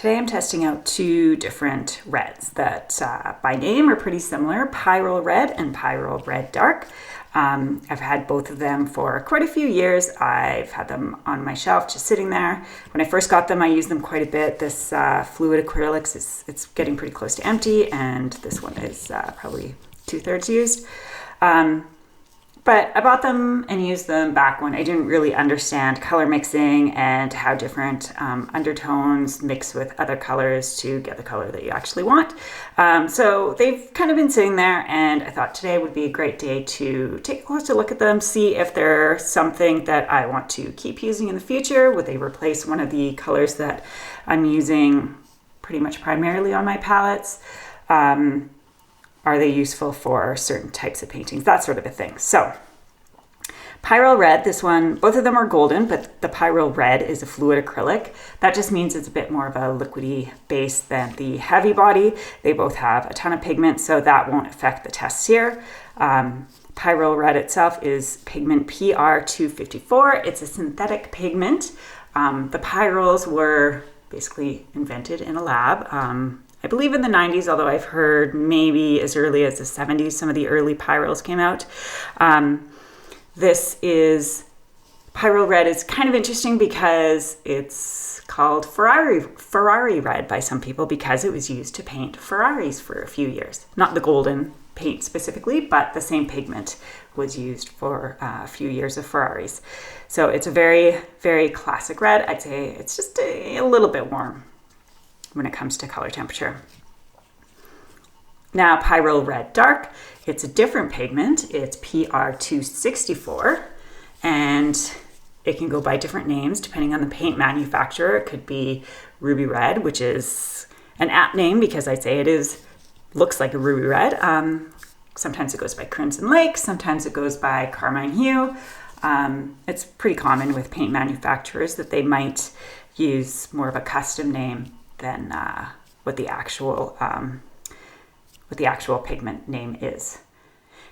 Today I'm testing out two different reds that by name are pretty similar, Pyrrole Red and Pyrrole Red Dark. I've had both of them for quite a few years. I've had them on my shelf just sitting there. When I first got them, I used them quite a bit. This fluid acrylics, it's getting pretty close to empty, and this one is probably 2/3 used. But I bought them and used them back when I didn't really understand color mixing and how different undertones mix with other colors to get the color that you actually want. So they've kind of been sitting there, and I thought today would be a great day to take a closer look at them, see if they're something that I want to keep using in the future. Would they replace one of the colors that I'm using pretty much primarily on my palettes? Are they useful for certain types of paintings? That sort of a thing. So, Pyrrole Red, this one, both of them are golden, but the Pyrrole Red is a fluid acrylic. That just means it's a bit more of a liquidy base than the heavy body. They both have a ton of pigment, so that won't affect the tests here. Pyrrole Red itself is pigment PR254. It's a synthetic pigment. The pyrroles were basically invented in a lab. I believe in the 90s, although I've heard maybe as early as the 70s, some of the early pyrroles came out. Pyrrole Red is kind of interesting because it's called Ferrari Red by some people because it was used to paint Ferraris for a few years. Not the golden paint specifically, but the same pigment was used for a few years of Ferraris. So it's a very, very classic red. I'd say it's just a little bit warm when it comes to color temperature. Now, Pyrrole Red Dark, it's a different pigment. It's PR264, and it can go by different names depending on the paint manufacturer. It could be Ruby Red, which is an apt name because I'd say looks like a ruby red. Sometimes it goes by Crimson Lake, sometimes it goes by Carmine Hue. It's pretty common with paint manufacturers that they might use more of a custom name than what the actual pigment name is.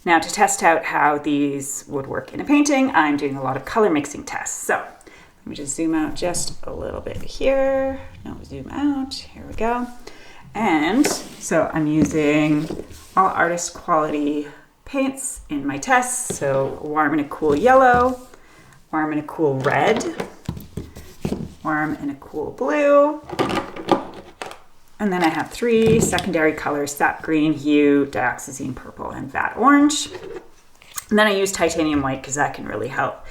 Now, to test out how these would work in a painting, I'm doing a lot of color mixing tests. So let me just zoom out just a little bit here. No, zoom out. Here we go. And so I'm using all artist quality paints in my tests. So warm and a cool yellow, warm and a cool red, warm and a cool blue. And then I have 3 secondary colors: sap green, hue, dioxazine purple, and vat orange. And then I use titanium white because that can really help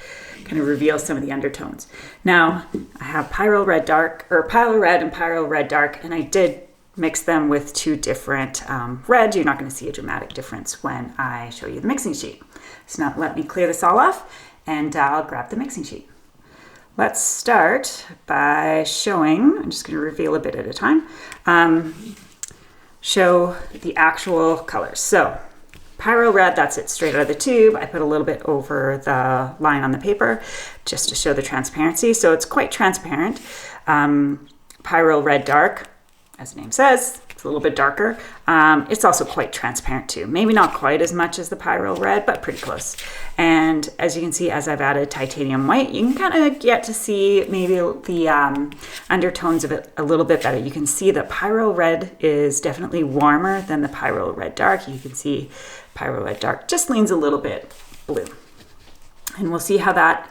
kind of reveal some of the undertones. Now, I have Pyrrole Red Dark, or Pyrrole Red and Pyrrole Red Dark, and I did mix them with 2 different reds. You're not going to see a dramatic difference when I show you the mixing sheet. So now let me clear this all off, and I'll grab the mixing sheet. Let's start by showing, I'm just going to reveal a bit at a time, show the actual colors. So Pyrrole Red, that's it straight out of the tube. I put a little bit over the line on the paper just to show the transparency. So it's quite transparent. Pyrrole Red Dark, as the name says, it's a little bit darker. It's also quite transparent too. Maybe not quite as much as the Pyrrole Red, but pretty close. And as you can see, as I've added titanium white, you can kind of get to see maybe the undertones of it a little bit better. You can see that Pyrrole Red is definitely warmer than the Pyrrole Red Dark. You can see Pyrrole Red Dark just leans a little bit blue. And we'll see how that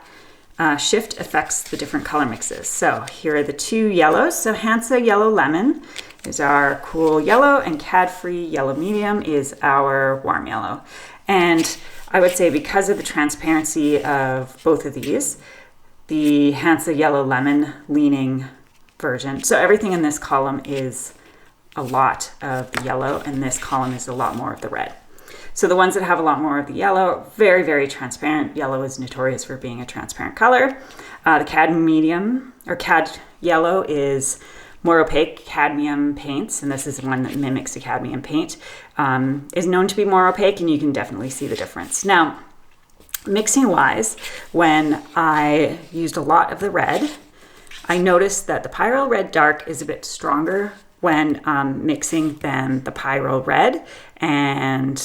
shift affects the different color mixes. So here are the 2 yellows. So Hansa Yellow Lemon is our cool yellow, and Cad-Free Yellow Medium is our warm yellow. And I would say because of the transparency of both of these, the Hansa Yellow Lemon leaning version, so everything in this column is a lot of the yellow, and this column is a lot more of the red. So the ones that have a lot more of the yellow, very, very transparent. Yellow is notorious for being a transparent color. The Cad Medium, or Cad Yellow, is more opaque. Cadmium paints, and this is one that mimics a cadmium paint, is known to be more opaque, and you can definitely see the difference. Now, mixing wise, when I used a lot of the red, I noticed that the Pyrrole Red Dark is a bit stronger when mixing than the Pyrrole Red, and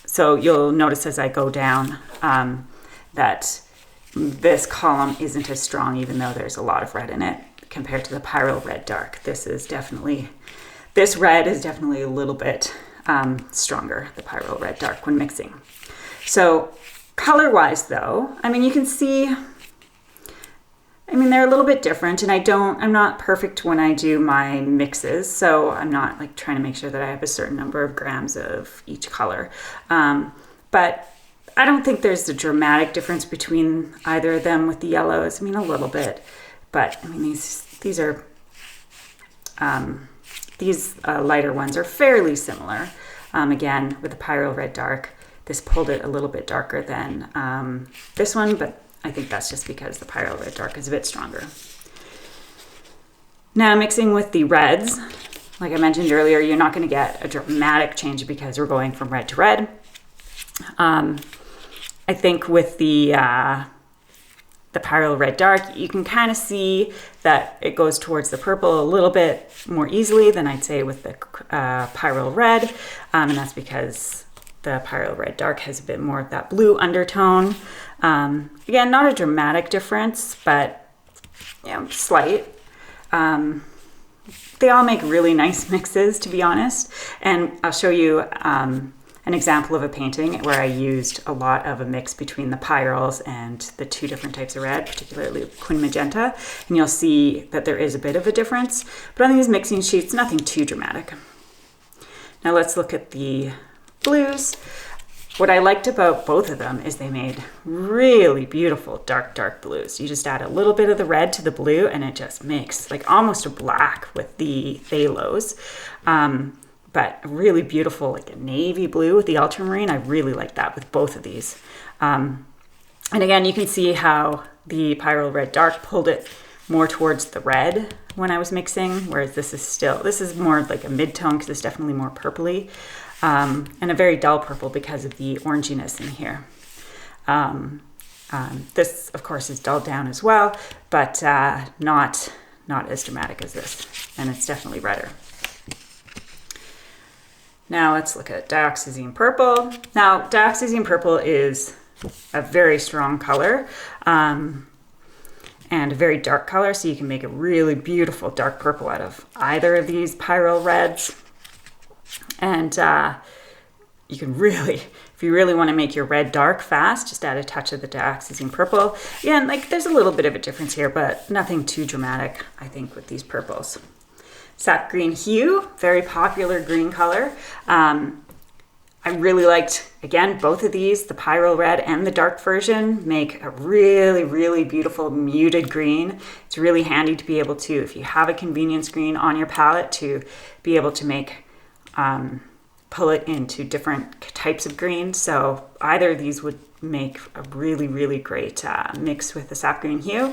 so you'll notice as I go down that this column isn't as strong, even though there's a lot of red in it. compared to the pyrrole red dark. This red is definitely a little bit stronger, the pyrrole red dark, when mixing. So color-wise though, I mean, you can see, I mean, they're a little bit different, and I'm not perfect when I do my mixes, so I'm not like trying to make sure that I have a certain number of grams of each color. But I don't think there's a dramatic difference between either of them with the yellows. I mean, a little bit, but I mean, these are, lighter ones are fairly similar. Again, with the pyrrole red dark, this pulled it a little bit darker than this one, but I think that's just because the pyrrole red dark is a bit stronger. Now mixing with the reds, like I mentioned earlier, you're not going to get a dramatic change because we're going from red to red. I think with the pyrrole red dark, you can kind of see that it goes towards the purple a little bit more easily than I'd say with the pyrrole red, and that's because the pyrrole red dark has a bit more of that blue undertone. Again, not a dramatic difference, but slight. They all make really nice mixes, to be honest. And I'll show you an example of a painting where I used a lot of a mix between the pyrroles and the two different types of red, particularly quin magenta. And you'll see that there is a bit of a difference. But on these mixing sheets, nothing too dramatic. Now let's look at the blues. What I liked about both of them is they made really beautiful dark blues. You just add a little bit of the red to the blue and it just makes like almost a black with the phthalos. But really beautiful, like a navy blue with the ultramarine. I really like that with both of these. And again, you can see how the pyrrole red dark pulled it more towards the red when I was mixing, whereas this is more like a mid-tone because it's definitely more purpley. And a very dull purple because of the oranginess in here. This, of course, is dulled down as well, but not as dramatic as this, and it's definitely redder. Now let's look at dioxazine purple. Now, dioxazine purple is a very strong color and a very dark color, so you can make a really beautiful dark purple out of either of these pyrrole reds. And you can really, if you really want to make your red dark fast, just add a touch of the dioxazine purple. Again, like there's a little bit of a difference here, but nothing too dramatic, I think, with these purples. Sap green hue, very popular green color. I really liked, again, both of these, the pyrrole red and the dark version, make a really, really beautiful muted green. It's really handy to be able to, if you have a convenience green on your palette, to be able to make pull it into different types of green. So either of these would make a really, really great mix with the sap green hue.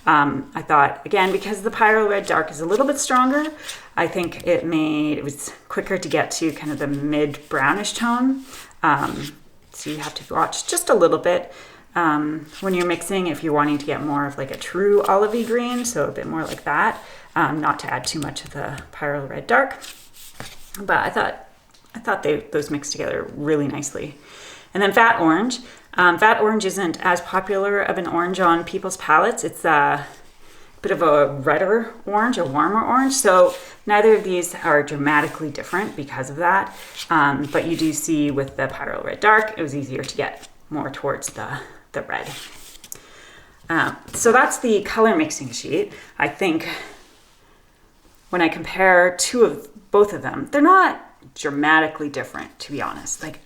I thought, again, because the pyrrole red dark is a little bit stronger, I think it was quicker to get to kind of the mid brownish tone. So you have to watch just a little bit when you're mixing if you're wanting to get more of like a true olivey green, so a bit more like that, not to add too much of the pyrrole red dark. But I thought those mixed together really nicely. And then fat orange. Fat orange isn't as popular of an orange on people's palettes. It's a bit of a redder orange, a warmer orange. So neither of these are dramatically different because of that. But you do see with the pyrrole red dark, it was easier to get more towards the red. So that's the color mixing sheet. I think when I compare both of them, they're not dramatically different, to be honest. Like,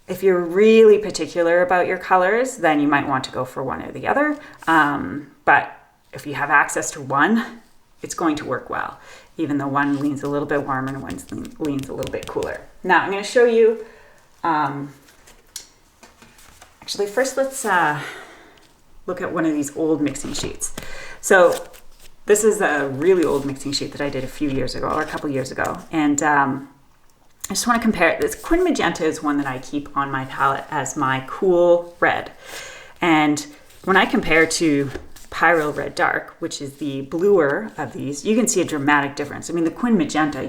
if you're really particular about your colors, then you might want to go for one or the other. But if you have access to one, it's going to work well, even though one leans a little bit warmer and one leans a little bit cooler. Now, I'm going to show you, actually, first let's look at one of these old mixing sheets. So this is a really old mixing sheet that I did a few years ago, or a couple years ago. And I just want to compare. This quin magenta is one that I keep on my palette as my cool red. And when I compare to pyrrole red dark, which is the bluer of these, you can see a dramatic difference. I mean, the quin magenta,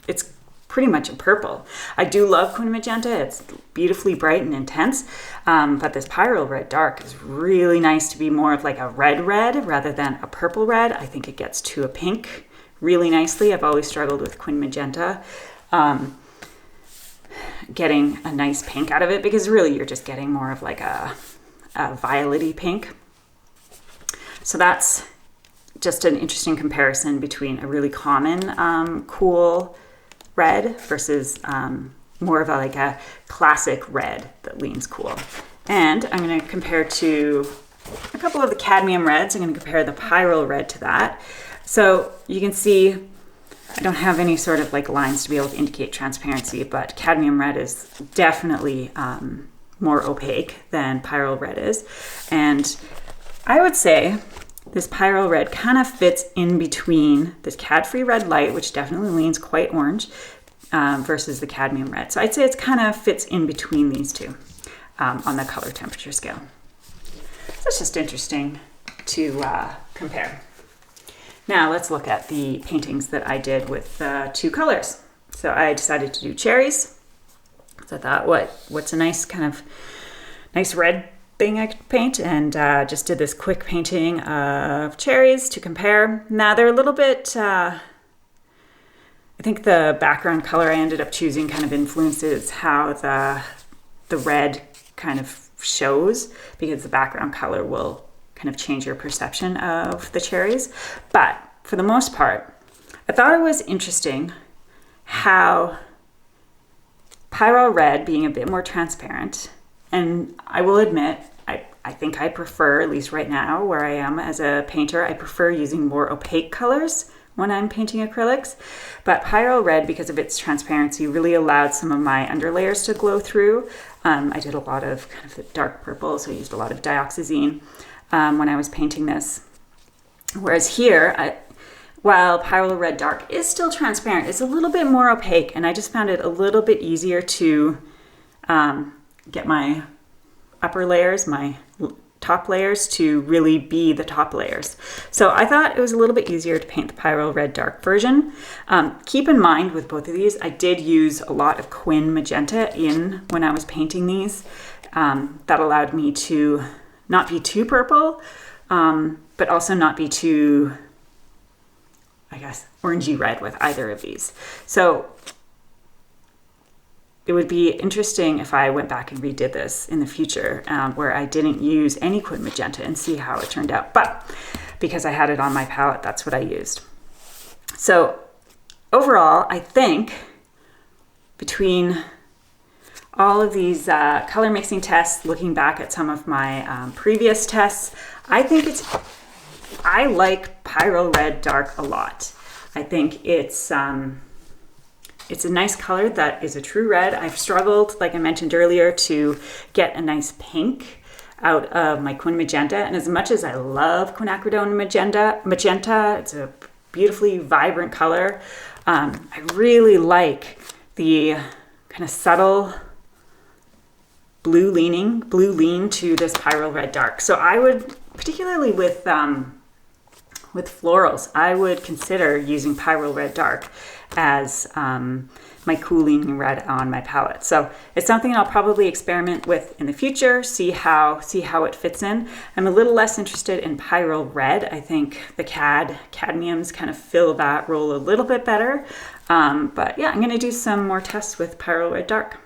it's pretty much a purple. I do love Queen Magenta. It's beautifully bright and intense, but this Pyrrole Red Dark is really nice to be more of like a red rather than a purple red. I think it gets to a pink really nicely. I've always struggled with Queen Magenta getting a nice pink out of it, because really you're just getting more of like a violet-y pink. So that's just an interesting comparison between a really common cool red versus more of like a classic red that leans cool. And I'm going to compare to a couple of the cadmium reds. I'm going to compare the Pyrrole Red to that. So you can see I don't have any sort of like lines to be able to indicate transparency, but cadmium red is definitely more opaque than Pyrrole Red is. And I would say this Pyrrole Red kind of fits in between this Cad-Free Red Light, which definitely leans quite orange, versus the cadmium red. So I'd say it kind of fits in between these two on the color temperature scale. So it's just interesting to compare. Now let's look at the paintings that I did with two colors. So I decided to do cherries. So I thought, what's a nice kind of nice red thing I could paint, and just did this quick painting of cherries to compare. Now they're a little bit, I think the background color I ended up choosing kind of influences how the red kind of shows, because the background color will kind of change your perception of the cherries. But for the most part, I thought it was interesting how Pyrrole Red being a bit more transparent, and I will admit, I think I prefer, at least right now where I am as a painter, I prefer using more opaque colors when I'm painting acrylics. But Pyrrole Red, because of its transparency, really allowed some of my underlayers to glow through. I did a lot of kind of the dark purple, so I used a lot of dioxazine when I was painting this. Whereas here, while Pyrrole Red Dark is still transparent, it's a little bit more opaque, and I just found it a little bit easier to get my upper layers, my top layers, to really be the top layers. So I thought it was a little bit easier to paint the Pyrrole Red Dark version. Keep in mind with both of these, I did use a lot of Quin Magenta in when I was painting these. That allowed me to not be too purple, but also not be too, I guess, orangey red with either of these. So it would be interesting if I went back and redid this in the future, where I didn't use any Quin Magenta, and see how it turned out. But because I had it on my palette, that's what I used. So overall, I think between all of these color mixing tests, looking back at some of my previous tests, I like Pyrrole Red Dark a lot. I think it's a nice color that is a true red. I've struggled, like I mentioned earlier, to get a nice pink out of my Quin Magenta. And as much as I love quinacridone magenta, it's a beautifully vibrant color. I really like the kind of subtle blue lean to this Pyrrole Red Dark. So I would, particularly with florals, I would consider using Pyrrole Red Dark as my cooling red on my palette. So it's something I'll probably experiment with in the future, see how it fits in. I'm a little less interested in Pyrrole Red. I think the cadmiums kind of fill that role a little bit better. But yeah, I'm gonna do some more tests with Pyrrole Red Dark.